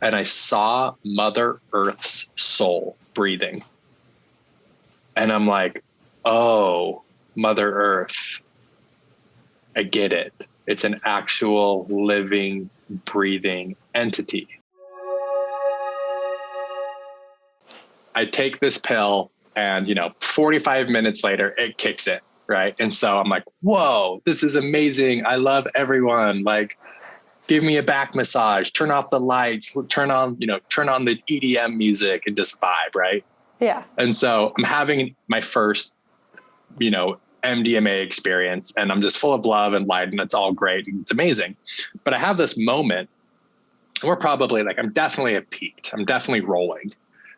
and I saw Mother Earth's soul breathing. And I'm like, oh, Mother Earth, I get it. It's an actual living, breathing entity. I take this pill and, 45 minutes later, it kicks in, right? And so I'm like, whoa, this is amazing. I love everyone. Like, give me a back massage, turn off the lights, turn on the EDM music and just vibe, right? Yeah. And so I'm having my first, MDMA experience, and I'm just full of love and light, and it's all great and it's amazing. But I have this moment, we're probably I'm definitely at peaked. I'm definitely rolling.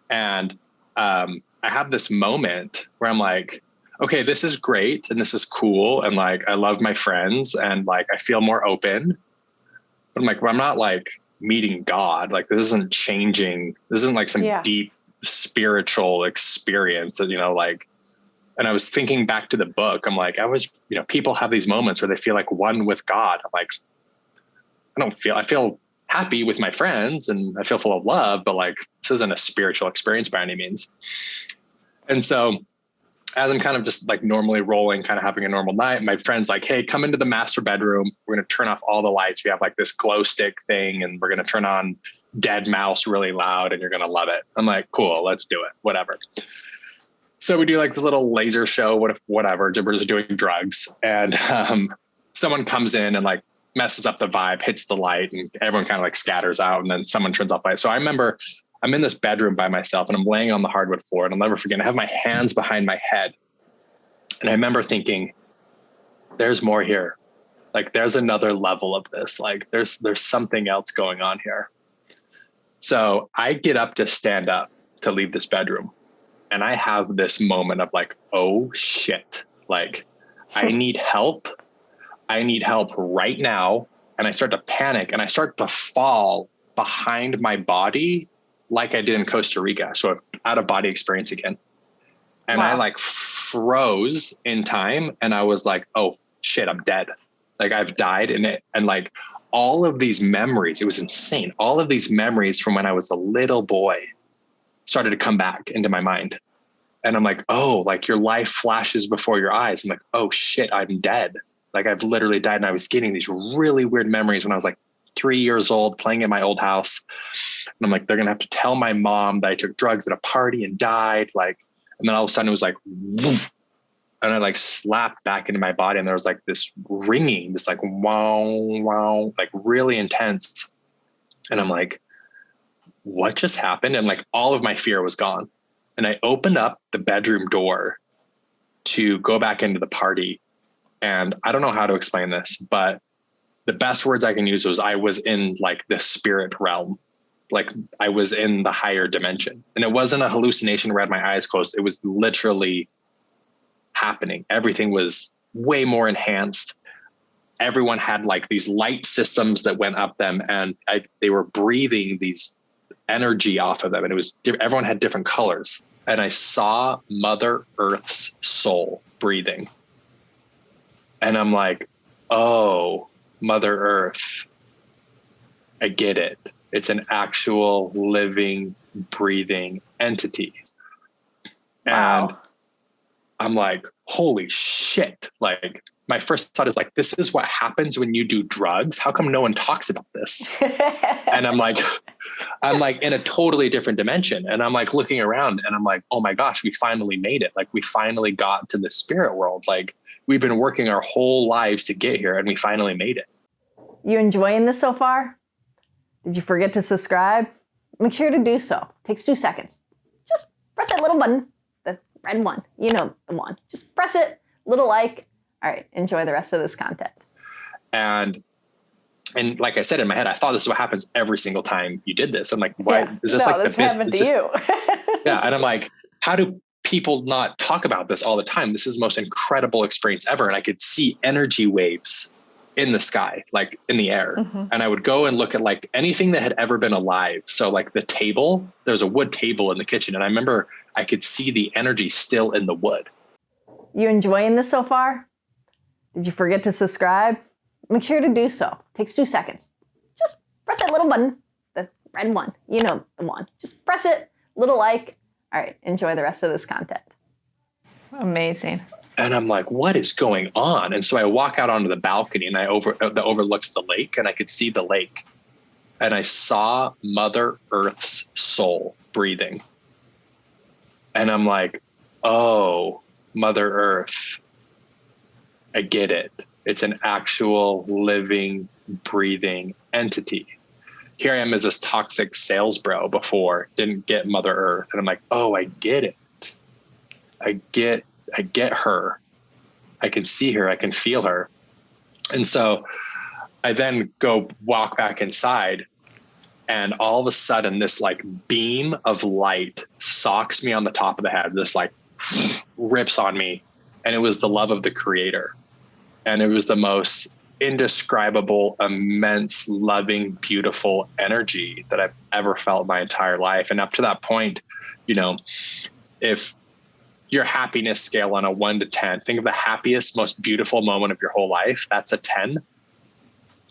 And I have this moment where I'm like, okay, this is great and this is cool. And I love my friends and I feel more open. But I'm like, well, I'm not meeting God. This isn't changing. This isn't some deep spiritual experience that, and I was thinking back to the book. I'm like, people have these moments where they feel one with God. I'm like, I feel happy with my friends and I feel full of love, but this isn't a spiritual experience by any means. And so as I'm kind of just normally rolling, kind of having a normal night, my friend's like, hey, come into the master bedroom. We're going to turn off all the lights. We have this glow stick thing and we're going to turn on Dead Mouse really loud and you're going to love it. I'm like, cool, let's do it. Whatever. So we do this little laser show, whatever, we're just doing drugs. And someone comes in and messes up the vibe, hits the light, and everyone kind of scatters out. And then someone turns off light. So I remember I'm in this bedroom by myself and I'm laying on the hardwood floor, and I'll never forget, I have my hands behind my head. And I remember thinking, there's more here. There's another level of this. There's something else going on here. So I get up to stand up to leave this bedroom. And I have this moment of oh shit, I need help. I need help right now. And I start to panic and I start to fall behind my body like I did in Costa Rica. So out of body experience again. And wow. I froze in time. And I was like, oh shit, I'm dead. I've died in it. And all of these memories, it was insane. All of these memories from when I was a little boy started to come back into my mind. And I'm like, oh, your life flashes before your eyes. I'm like, oh shit, I'm dead. I've literally died. And I was getting these really weird memories when I was 3 years old playing in my old house. And I'm like, they're going to have to tell my mom that I took drugs at a party and died. And then all of a sudden it was woof, and I slapped back into my body. And there was this ringing, this wow, wow, really intense. And I'm like, what just happened? And all of my fear was gone. And I opened up the bedroom door to go back into the party. And I don't know how to explain this, but the best words I can use was I was in the spirit realm. I was in the higher dimension. And it wasn't a hallucination where I had my eyes closed. It was literally happening. Everything was way more enhanced. Everyone had these light systems that went up them, and they were breathing these energy off of them. And it was, everyone had different colors. And I saw Mother Earth's soul breathing. And I'm like, oh, Mother Earth, I get it. It's an actual living, breathing entity. Wow. And I'm like, holy shit. My first thought is this is what happens when you do drugs. How come no one talks about this? And I'm in a totally different dimension. And I'm looking around and I'm like, oh my gosh, we finally made it. We finally got to the spirit world. We've been working our whole lives to get here and we finally made it. You enjoying this so far? Did you forget to subscribe? Make sure to do so. It takes 2 seconds. Just press that little button, the red one. You know the one. Just press it, little like. All right, enjoy the rest of this content. And like I said in my head, I thought this is what happens every single time you did this. I'm like, why is this no, this happened to you. Yeah, and I'm like, how do people not talk about this all the time? This is the most incredible experience ever. And I could see energy waves in the sky, in the air. Mm-hmm. And I would go and look at anything that had ever been alive. So the table, there's a wood table in the kitchen. And I remember I could see the energy still in the wood. You enjoying this so far? Did you forget to subscribe? Make sure to do so. It takes 2 seconds. Just press that little button, the red one, you know the one. Just press it, little like. All right, enjoy the rest of this content. Amazing. And I'm like, what is going on? And so I walk out onto the balcony and that overlooks the lake, and I could see the lake. And I saw Mother Earth's soul breathing. And I'm like, oh, Mother Earth, I get it. It's an actual living, breathing entity. Here I am as this toxic sales bro before, didn't get Mother Earth. And I'm like, oh, I get it. I get her. I can see her. I can feel her. And so I then go walk back inside, and all of a sudden this like beam of light socks me on the top of the head. This like rips on me. And it was the love of the Creator. And it was the most indescribable, immense, loving, beautiful energy that I've ever felt in my entire life. And up to that point, you know, if your happiness scale on a 1 to 10, think of the happiest, most beautiful moment of your whole life. That's a 10,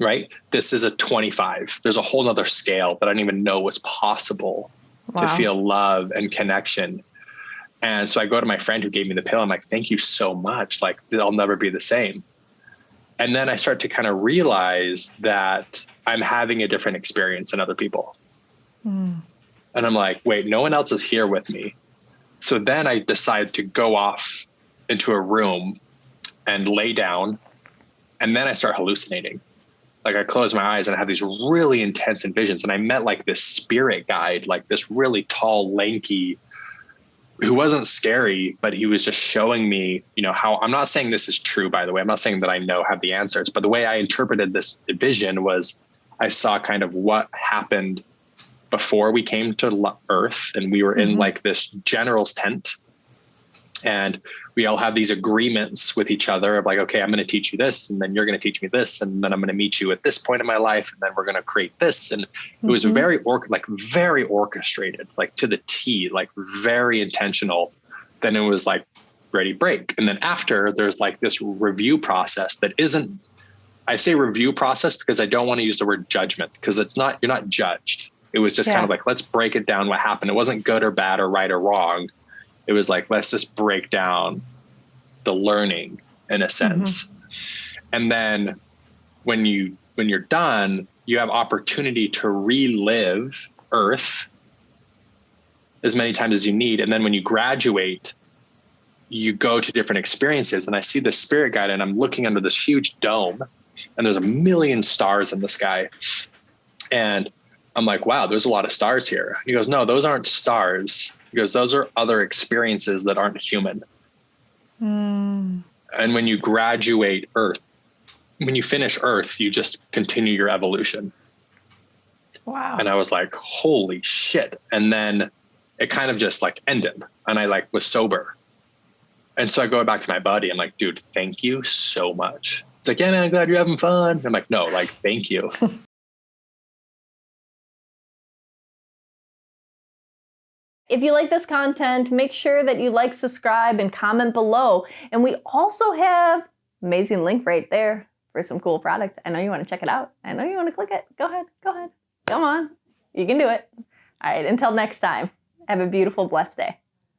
right? This is a 25. There's a whole nother scale that I didn't even know was possible to feel love and connection. And so I go to my friend who gave me the pill. I'm like, thank you so much. Like, I'll never be the same. And then I start to kind of realize that I'm having a different experience than other people. And I'm like, wait, no one else is here with me. So then I decide to go off into a room and lay down. And then I start hallucinating. Like, I close my eyes and I have these really intense visions. And I met like this spirit guide, like this really tall, lanky, who wasn't scary, but he was just showing me, you know, how, I'm not saying this is true, by the way. I'm not saying that I have the answers, but the way I interpreted this vision was I saw kind of what happened before we came to Earth, and we were in like this general's tent, and we all have these agreements with each other of like, okay, I'm going to teach you this, and then you're going to teach me this, and then I'm going to meet you at this point in my life, and then we're going to create this. And it was very orchestrated, like to the T, like very intentional. Then it was like ready, break. And then after, there's like this review process that isn't, I say review process because I don't want to use the word judgment, because it's not, you're not judged. It was just kind of like, let's break it down what happened. It wasn't good or bad or right or wrong. It was like, let's just break down the learning in a sense. And then when you're done, you have opportunity to relive Earth as many times as you need. And then when you graduate, you go to different experiences. And I see the spirit guide, and I'm looking under this huge dome, and there's a million stars in the sky. And I'm like, wow, there's a lot of stars here. He goes, no, those aren't stars. He goes, those are other experiences that aren't human. And when you graduate Earth, when you finish Earth, you just continue your evolution. Wow. And I was like, holy shit. And then it kind of just like ended, and I like was sober. And so I go back to my buddy. I'm like, dude, thank you so much. It's like, yeah, man, I'm glad you're having fun. I'm like, no, like, thank you. If you like this content, make sure that you like, subscribe, and comment below. And we also have amazing link right there for some cool product. I know you want to check it out. I know you want to click it. Go ahead. Go ahead. Come on. You can do it. All right. Until next time, have a beautiful, blessed day.